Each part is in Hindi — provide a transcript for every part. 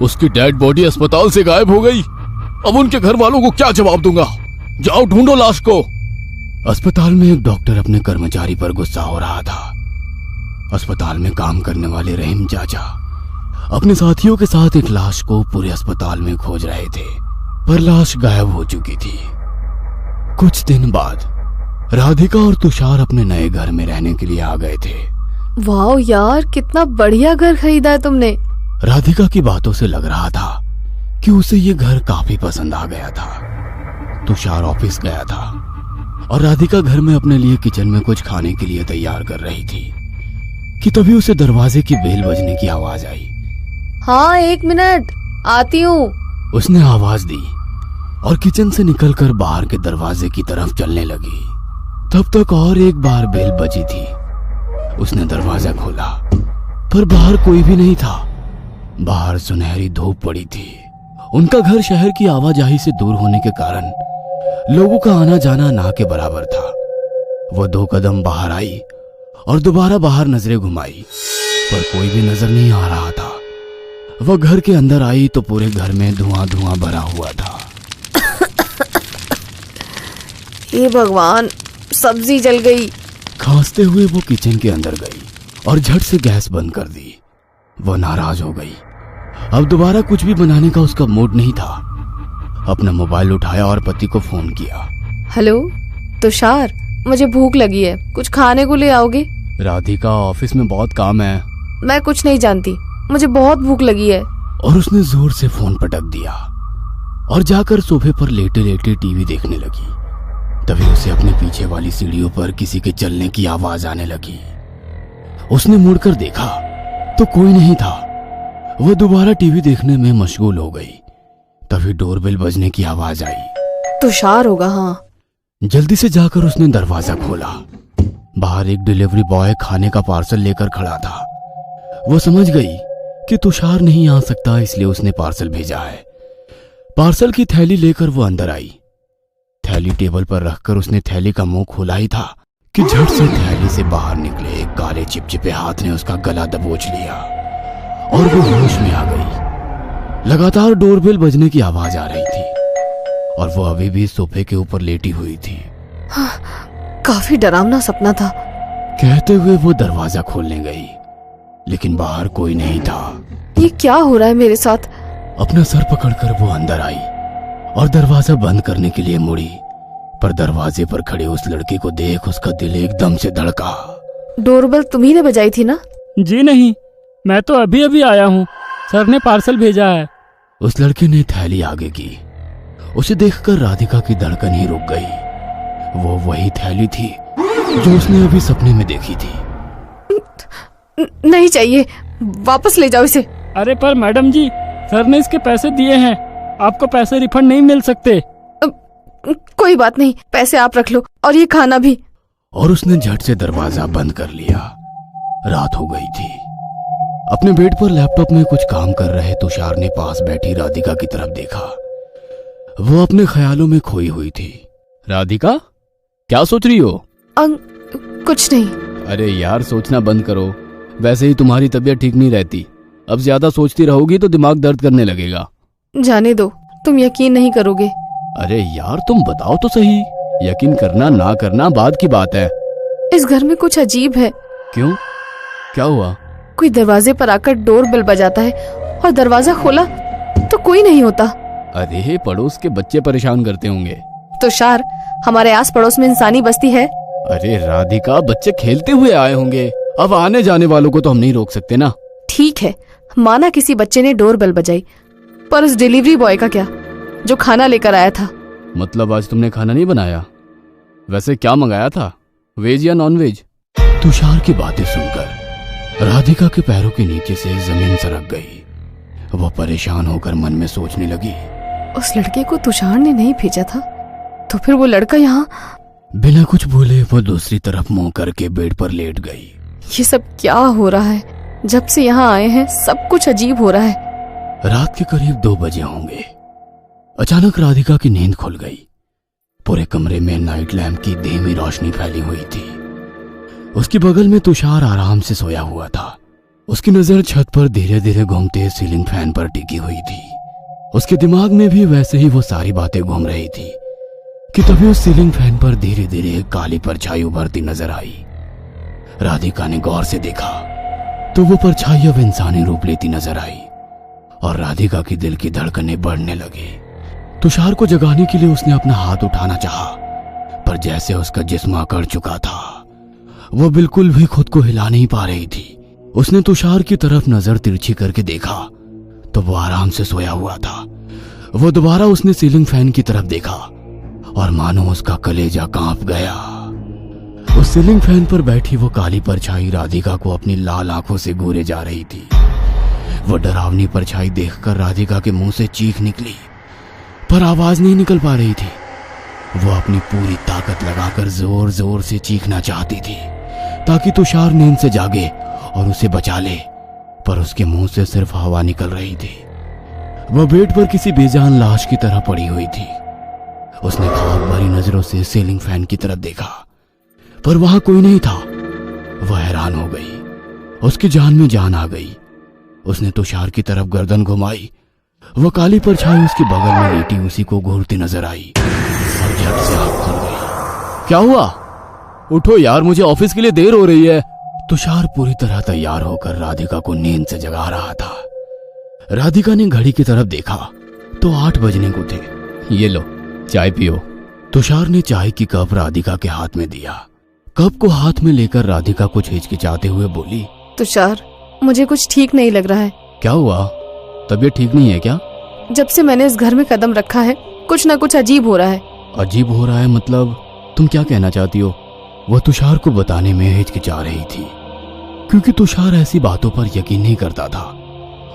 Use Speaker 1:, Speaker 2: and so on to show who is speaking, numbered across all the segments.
Speaker 1: उसकी डेड बॉडी अस्पताल से गायब हो गई। अब उनके घर वालों को क्या जवाब दूंगा? जाओ ढूंढो लाश को। अस्पताल में एक डॉक्टर अपने कर्मचारी पर गुस्सा हो रहा था। अस्पताल में काम करने वाले रहीम चाचा अपने साथियों के साथ एक लाश को पूरे अस्पताल में खोज रहे थे, पर लाश गायब हो चुकी थी। कुछ दिन बाद राधिका और तुषार अपने नए घर में रहने के लिए आ गए थे।
Speaker 2: वाह यार, कितना बढ़िया घर खरीदा है तुमने।
Speaker 1: राधिका की बातों से लग रहा था कि उसे ये घर काफी पसंद आ गया था। तुषार ऑफिस गया था और राधिका घर में अपने लिए किचन में कुछ खाने के लिए तैयार कर रही थी कि तभी उसे दरवाजे की बेल बजने की आवाज आई।
Speaker 2: हाँ, 1 मिनट, आती हूँ।
Speaker 1: उसने आवाज दी और किचन से निकलकर बाहर के दरवाजे की तरफ चलने लगी। तब तक और एक बार बेल बजी थी। उसने दरवाजा खोला पर बाहर कोई भी नहीं था। बाहर सुनहरी धूप पड़ी थी। उनका घर शहर की आवाजाही से दूर होने के कारण लोगों का आना जाना ना के बराबर था। वो 2 कदम बाहर आई और दोबारा बाहर नजरें घुमाई, पर कोई भी नजर नहीं आ रहा था। वह घर के अंदर आई तो पूरे घर में धुआं धुआं भरा हुआ था।
Speaker 2: हे भगवान, सब्जी जल गई।
Speaker 1: खांसते हुए वो किचन के अंदर गई और झट से गैस बंद कर दी। वो नाराज हो गई। अब दोबारा कुछ भी बनाने का उसका मूड नहीं था। अपना मोबाइल उठाया और पति को फोन किया।
Speaker 2: हेलो तुषार, मुझे भूख लगी है, कुछ खाने को ले आओगे?
Speaker 1: राधिका, ऑफिस में बहुत काम है।
Speaker 2: मैं कुछ नहीं जानती, मुझे बहुत भूख लगी है।
Speaker 1: और उसने जोर से फोन पटक दिया और जाकर सोफे पर लेटे लेटे टीवी देखने लगी। तभी उसे अपने पीछे वाली सीढ़ियों पर किसी के चलने की आवाज आने लगी। उसने मुड़कर देखा तो कोई नहीं था। वह दोबारा टीवी देखने में मशगूल हो गई। तभी डोरबेल बजने की आवाज आई।
Speaker 2: तुषार होगा। हाँ,
Speaker 1: जल्दी से जाकर उसने दरवाजा खोला। बाहर एक डिलीवरी बॉय खाने का पार्सल लेकर खड़ा था। वो समझ गई कि तुषार नहीं आ सकता, इसलिए उसने पार्सल भेजा है। पार्सल की थैली लेकर वो अंदर आई। थैली टेबल पर रखकर उसने थैली का मुंह खोला ही था कि झट से थैली से बाहर निकले एक काले चिपचिपे हाथ ने उसका गला दबोच लिया और वो होश में आ गई। लगातार डोरबेल बजने की आवाज आ रही थी और वो अभी भी सोफे के ऊपर लेटी हुई थी।
Speaker 2: हाँ, काफी डरावना सपना था।
Speaker 1: कहते हुए वो दरवाजा खोलने गई, लेकिन बाहर कोई नहीं था।
Speaker 2: ये क्या हो रहा है मेरे साथ?
Speaker 1: अपना सर पकड़कर वो अंदर आई और दरवाजा बंद करने के लिए मुड़ी, पर दरवाजे पर खड़े उस लड़के को देख उसका दिल एकदम से धड़का।
Speaker 2: डोरबेल तुम्ही ने बजाई थी ना?
Speaker 3: जी नहीं, मैं तो अभी अभी आया हूँ, सर ने पार्सल भेजा है।
Speaker 1: उस लड़के ने थैली आगे की। उसे देखकर राधिका की धड़कन ही रुक गई। वो वही थैली थी जो उसने अभी सपने में देखी थी।
Speaker 2: नहीं चाहिए, वापस ले जाओ इसे।
Speaker 3: अरे पर मैडम जी, सर ने इसके पैसे दिए हैं, आपको पैसे रिफंड नहीं मिल सकते।
Speaker 2: कोई बात नहीं, पैसे आप रख लो और ये खाना भी।
Speaker 1: और उसने झट से दरवाजा बंद कर लिया। रात हो गई थी। अपने बेड पर लैपटॉप में कुछ काम कर रहे तुषार ने पास बैठी राधिका की तरफ देखा। वो अपने ख्यालों में खोई हुई थी। राधिका, क्या सोच रही हो?
Speaker 2: कुछ नहीं।
Speaker 1: अरे यार, सोचना बंद करो। वैसे ही तुम्हारी तबीयत ठीक नहीं रहती। अब ज्यादा सोचती रहोगी तो दिमाग दर्द करने लगेगा।
Speaker 2: जाने दो, तुम यकीन नहीं करोगे।
Speaker 1: अरे यार, तुम बताओ तो सही। यकीन करना ना करना बाद की बात है।
Speaker 2: इस घर में कुछ अजीब है।
Speaker 1: क्यों, क्या हुआ?
Speaker 2: कोई दरवाजे पर आकर डोरबेल बजाता है और दरवाजा खोला तो कोई नहीं होता।
Speaker 1: अरे पड़ोस के बच्चे परेशान करते होंगे।
Speaker 2: तुषार, हमारे आस पड़ोस में इंसानी बस्ती है।
Speaker 1: अरे राधिका, बच्चे खेलते हुए आए होंगे। अब आने जाने वालों को तो हम नहीं रोक सकते ना।
Speaker 2: ठीक है, माना किसी बच्चे ने डोरबेल बजाई, पर उस डिलीवरी बॉय का क्या जो खाना लेकर आया था?
Speaker 1: मतलब आज तुमने खाना नहीं बनाया? वैसे क्या मंगाया था, वेज या नॉन वेज? तुषार की बातें सुनकर राधिका के पैरों के नीचे से जमीन सरक गई। वो परेशान होकर मन में सोचने लगी,
Speaker 2: उस लड़के को तुषार ने नहीं भेजा था तो फिर वो लड़का यहाँ?
Speaker 1: बिना कुछ बोले वो दूसरी तरफ मुंह करके बेड पर लेट गई।
Speaker 2: ये सब क्या हो रहा है? जब से यहाँ आए हैं सब कुछ अजीब हो रहा है।
Speaker 1: रात के करीब 2 बजे होंगे। अचानक राधिका की नींद खुल गई। पूरे कमरे में नाइट लैंप की धीमी रोशनी फैली हुई थी। उसके बगल में तुषार आराम से सोया हुआ था। उसकी नजर छत पर धीरे धीरे घूमते सीलिंग फैन पर टिकी हुई थी। उसके दिमाग में भी वैसे ही वो सारी बातें घूम रही थी कि तभी उस सीलिंग फैन पर धीरे धीरे एक काली परछाई उभरती नजर आई। राधिका ने गौर से देखा तो वो परछाई अब इंसानी रूप लेती नजर आई और राधिका की दिल की धड़कनें बढ़ने लगी। तुषार को जगाने के लिए उसने अपना हाथ उठाना चाहा, पर जैसे उसका जिस्म अकड़ चुका था, वो बिल्कुल भी खुद को हिला नहीं पा रही थी। उसने तुषार की तरफ नजर तिरछी करके देखा तो वो आराम से सोया हुआ था। वो दोबारा उसने सीलिंग फैन की तरफ देखा और मानो उसका कलेजा कांप गया। उस सीलिंग फैन पर बैठी वो काली परछाई राधिका को अपनी लाल आंखों से घूरे जा रही थी। वो डरावनी परछाई देखकर राधिका के मुंह से चीख निकली, पर आवाज नहीं निकल पा रही थी। वो अपनी पूरी ताकत लगाकर जोर जोर से चीखना चाहती थी ताकि तुषार नींद से जागे और उसे बचा ले, पर उसके मुंह से सिर्फ हवा निकल रही थी। वह बेड पर किसी बेजान लाश की तरह पड़ी हुई थी। उसने खौफ भरी नजरों से सीलिंग फैन की तरफ देखा, पर वहां कोई नहीं था। वह हैरान हो गई, उसकी जान में जान आ गई। उसने तुषार की तरफ गर्दन घुमाई। वह काली परछाई उसके बगल में लेटी उसी को घूरती नजर आई और झट से आंख खुल गई। क्या हुआ? उठो यार, मुझे ऑफिस के लिए देर हो रही है। तुषार पूरी तरह तैयार होकर राधिका को नींद से जगा रहा था। राधिका ने घड़ी की तरफ देखा तो 8 बजने को थे। ये लो चाय पियो। तुषार ने चाय की कप राधिका के हाथ में दिया। कप को हाथ में लेकर राधिका कुछ हिचकिचाते हुए बोली,
Speaker 2: तुषार, मुझे कुछ ठीक नहीं लग रहा है।
Speaker 1: क्या हुआ? तबीयत ठीक नहीं है क्या?
Speaker 2: जब से मैंने इस घर में कदम रखा है कुछ ना कुछ अजीब हो रहा है।
Speaker 1: अजीब हो रहा है मतलब? तुम क्या कहना चाहती हो? वह तुषार को बताने में हिचकिचा रही थी क्योंकि तुषार ऐसी बातों पर यकीन नहीं करता था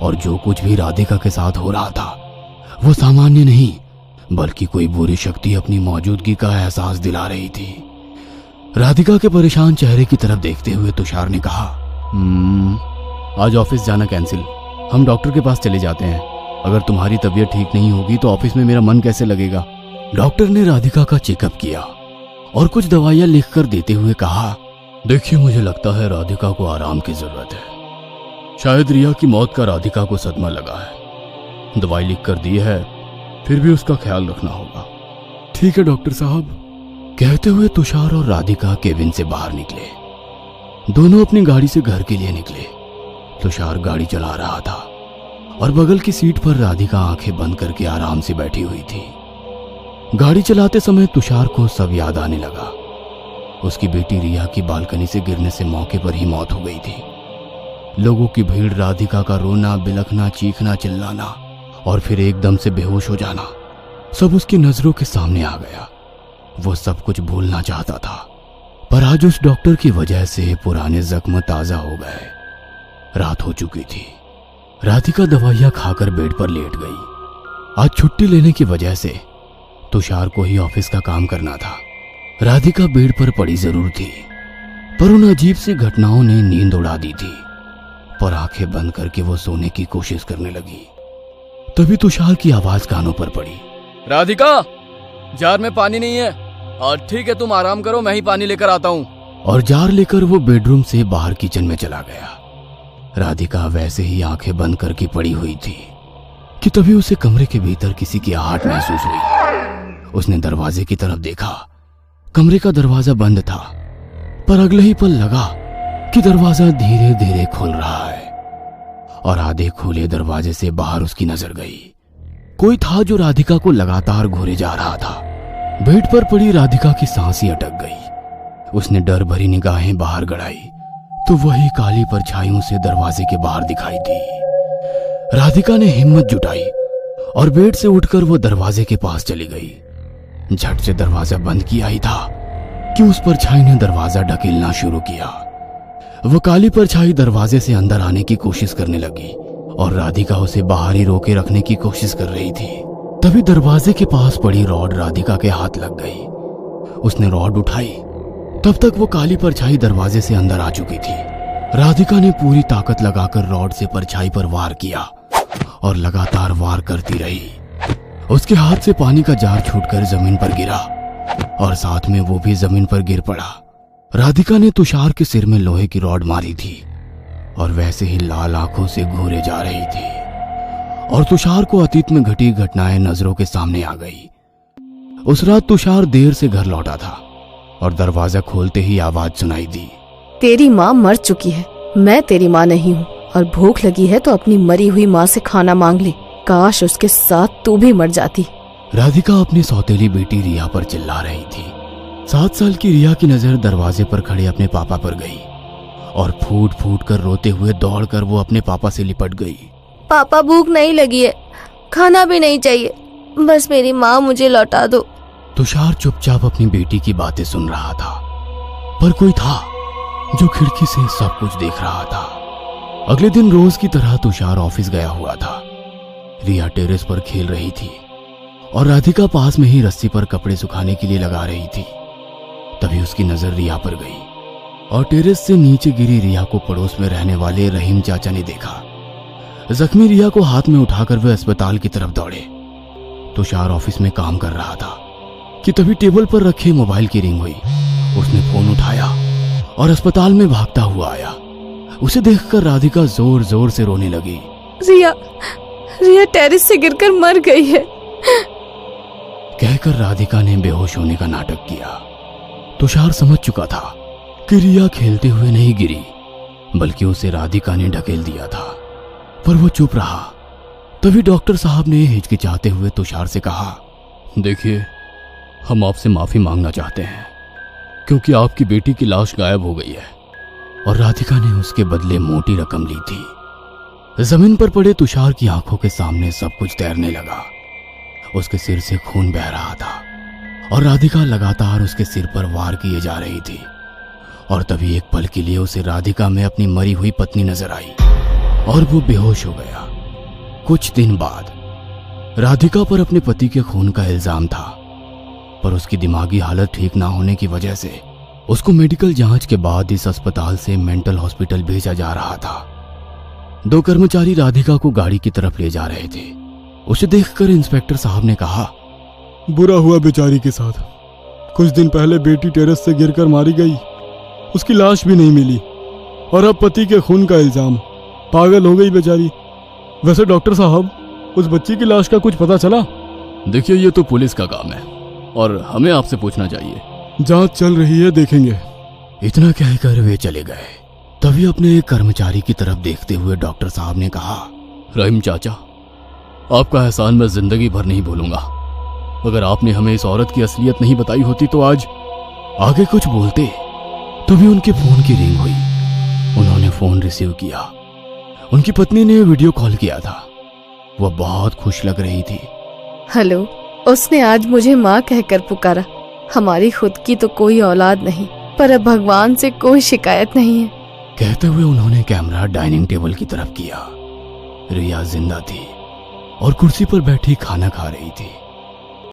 Speaker 1: और जो कुछ भी राधिका के साथ हो रहा था वो सामान्य नहीं बल्कि कोई बुरी शक्ति अपनी मौजूदगी का एहसास दिला रही थी। राधिका के परेशान चेहरे की तरफ देखते हुए तुषार ने कहा, आज ऑफिस जाना कैंसिल, हम डॉक्टर के पास चले जाते हैं। अगर तुम्हारी तबीयत ठीक नहीं होगी तो ऑफिस में मेरा मन कैसे लगेगा? डॉक्टर ने राधिका का चेकअप किया और कुछ दवाइयां लिखकर देते हुए कहा, देखिए मुझे लगता है राधिका को आराम की जरूरत है। शायद रिया की मौत का राधिका को सदमा लगा है। दवाई लिख कर दी है, फिर भी उसका ख्याल रखना होगा। ठीक है डॉक्टर साहब। कहते हुए तुषार और राधिका केबिन से बाहर निकले। दोनों अपनी गाड़ी से घर के लिए निकले। तुषार गाड़ी चला रहा था और बगल की सीट पर राधिका आंखें बंद करके आराम से बैठी हुई थी। गाड़ी चलाते समय तुषार को सब याद आने लगा। उसकी बेटी रिया की बालकनी से गिरने से मौके पर ही मौत हो गई थी। लोगों की भीड़, राधिका का रोना, बिलखना, चीखना, चिल्लाना और फिर एकदम से बेहोश हो जाना, सब उसकी नजरों के सामने आ गया। वो सब कुछ भूलना चाहता था, पर आज उस डॉक्टर की वजह से पुराने जख्म ताजा हो गए। रात हो चुकी थी। राधिका दवाइयां खाकर बेड पर लेट गई। आज छुट्टी लेने की वजह से तुषार को ही ऑफिस का काम करना था। राधिका बेड पर पड़ी जरूर थी, पर उन अजीब सी घटनाओं ने नींद उड़ा दी थी। पर आंखें बंद करके वो सोने की कोशिश करने लगी। तभी तुषार की आवाज कानों पर पड़ी,
Speaker 3: राधिका, जार में पानी नहीं है। और ठीक है, तुम आराम करो, मैं ही पानी लेकर आता हूँ।
Speaker 1: और जार लेकर वो बेडरूम से बाहर किचन में चला गया। राधिका वैसे ही आंखें बंद करके पड़ी हुई थी कि तभी उसे कमरे के भीतर किसी की आहट महसूस हुई। उसने दरवाजे की तरफ देखा। कमरे का दरवाजा बंद था, पर अगले ही पल लगा कि दरवाजा धीरे धीरे खुल रहा है और आधे खुले दरवाजे से बाहर उसकी नजर गई। कोई था जो राधिका को लगातार घूरे जा रहा था। बेड पर पड़ी राधिका की सांस ही अटक गई। उसने डर भरी निगाहें बाहर गड़ाई तो वही काली परछाइयों से दरवाजे के बाहर दिखाई दी। राधिका ने हिम्मत जुटाई और बेड से उठकर वो दरवाजे के पास चली गई। झट से दरवाजा बंद किया ही था कि उस परछाई ने दरवाजा ढकेलना शुरू किया। वो काली परछाई दरवाजे से अंदर आने की कोशिश करने लगी और राधिका उसे बाहर ही रोके रखने की कोशिश कर रही थी। तभी दरवाजे के पास पड़ी रॉड राधिका के हाथ लग गई। उसने रॉड उठाई, तब तक वो काली परछाई दरवाजे से अंदर आ चुकी थी। राधिका ने पूरी ताकत लगाकर रॉड से परछाई पर वार किया और लगातार वार करती रही। उसके हाथ से पानी का जार छूटकर जमीन पर गिरा और साथ में वो भी जमीन पर गिर पड़ा। राधिका ने तुषार के सिर में लोहे की रॉड मारी थी। और वैसे ही लाल आंखों से घूरे जा रही थी। और तुषार को अतीत में घटी घटनाएं नजरों के सामने आ गई। उस रात तुषार देर से घर लौटा था और दरवाजा खोलते ही आवाज सुनाई दी।
Speaker 2: तेरी माँ मर चुकी है, मैं तेरी माँ नहीं हूँ, और भूख लगी है तो अपनी मरी हुई माँ से खाना मांग ले। काश उसके साथ तू भी मर जाती।
Speaker 1: राधिका अपनी सौतेली बेटी रिया पर चिल्ला रही थी। 7 साल की रिया की नजर दरवाजे पर खड़े अपने पापा पर गई और फूट फूट कर रोते हुए दौड़कर वो अपने पापा से लिपट गई।
Speaker 4: पापा, भूख नहीं लगी है, खाना भी नहीं चाहिए, बस मेरी माँ मुझे लौटा दो।
Speaker 1: तुषार चुपचाप अपनी बेटी की बातें सुन रहा था, पर कोई था जो खिड़की से सब कुछ देख रहा था। अगले दिन रोज की तरह तुषार ऑफिस गया हुआ था। रिया टेरेस पर खेल रही थी और राधिका पास में ही रस्सी पर कपड़े सुखाने के लिए लगा रही थी। तभी उसकी नजर रिया पर गई और टेरेस से नीचे गिरी रिया को पड़ोस में रहने वाले रहीम चाचा ने देखा। जख्मी रिया को हाथ में उठाकर वे अस्पताल की तरफ दौड़े। तुषार ऑफिस में काम कर रहा था कि तभी टेबल पर रखे मोबाइल की रिंग हुई। उसने फोन उठाया और अस्पताल में भागता हुआ आया। उसे देखकर राधिका जोर जोर से रोने लगी।
Speaker 2: रिया रिया टेरेस से गिरकर मर गई है,
Speaker 1: कहकर राधिका ने बेहोश होने का नाटक किया। तुषार समझ चुका था कि रिया खेलते हुए नहीं गिरी, बल्कि उसे राधिका ने ढकेल दिया था, पर वो चुप रहा। तभी डॉक्टर साहब ने हिचकिचाते हुए तुषार से कहा, देखिए, हम आपसे माफी मांगना चाहते हैं क्योंकि आपकी बेटी की लाश गायब हो गई है। और राधिका ने उसके बदले मोटी रकम ली थी। जमीन पर पड़े तुषार की आंखों के सामने सब कुछ तैरने लगा। उसके सिर से खून बह रहा था और राधिका लगातार उसके सिर पर वार किए जा रही थी। और तभी एक पल के लिए उसे राधिका में अपनी मरी हुई पत्नी नजर आई और वो बेहोश हो गया। कुछ दिन बाद राधिका पर अपने पति के खून का इल्जाम था, पर उसकी दिमागी हालत ठीक ना होने की वजह से उसको मेडिकल जांच के बाद इस अस्पताल से मेंटल हॉस्पिटल भेजा जा रहा था। 2 कर्मचारी राधिका को गाड़ी की तरफ ले जा रहे थे। उसे देखकर इंस्पेक्टर साहब ने कहा,
Speaker 5: बुरा हुआ बेचारी के साथ। कुछ दिन पहले बेटी टेरेस से गिरकर मारी गई, उसकी लाश भी नहीं मिली, और अब पति के खून का इल्जाम। पागल हो गई बेचारी। वैसे डॉक्टर साहब, उस बच्ची की लाश का कुछ पता चला?
Speaker 3: देखिए, ये तो पुलिस का काम है और हमें आपसे पूछना चाहिए।
Speaker 5: जांच चल रही है, देखेंगे।
Speaker 1: इतना कहकर वे चले गए। तभी अपने एक कर्मचारी की तरफ देखते हुए डॉक्टर साहब ने कहा,
Speaker 3: रहीम चाचा, आपका एहसान मैं जिंदगी भर नहीं भूलूंगा। अगर आपने हमें इस औरत की असलियत नहीं बताई होती तो आज।
Speaker 1: आगे कुछ बोलते तभी उनके फोन की रिंग हुई। उन्होंने फोन रिसीव किया। उनकी पत्नी ने वीडियो कॉल किया था। वह बहुत खुश लग रही थी।
Speaker 2: हेलो, उसने आज मुझे माँ कहकर पुकारा। हमारी खुद की तो कोई औलाद नहीं, पर अब भगवान से कोई शिकायत नहीं है।
Speaker 1: कहते हुए उन्होंने कैमरा डाइनिंग टेबल की तरफ किया। रिया जिंदा थी और कुर्सी पर बैठी खाना खा रही थी।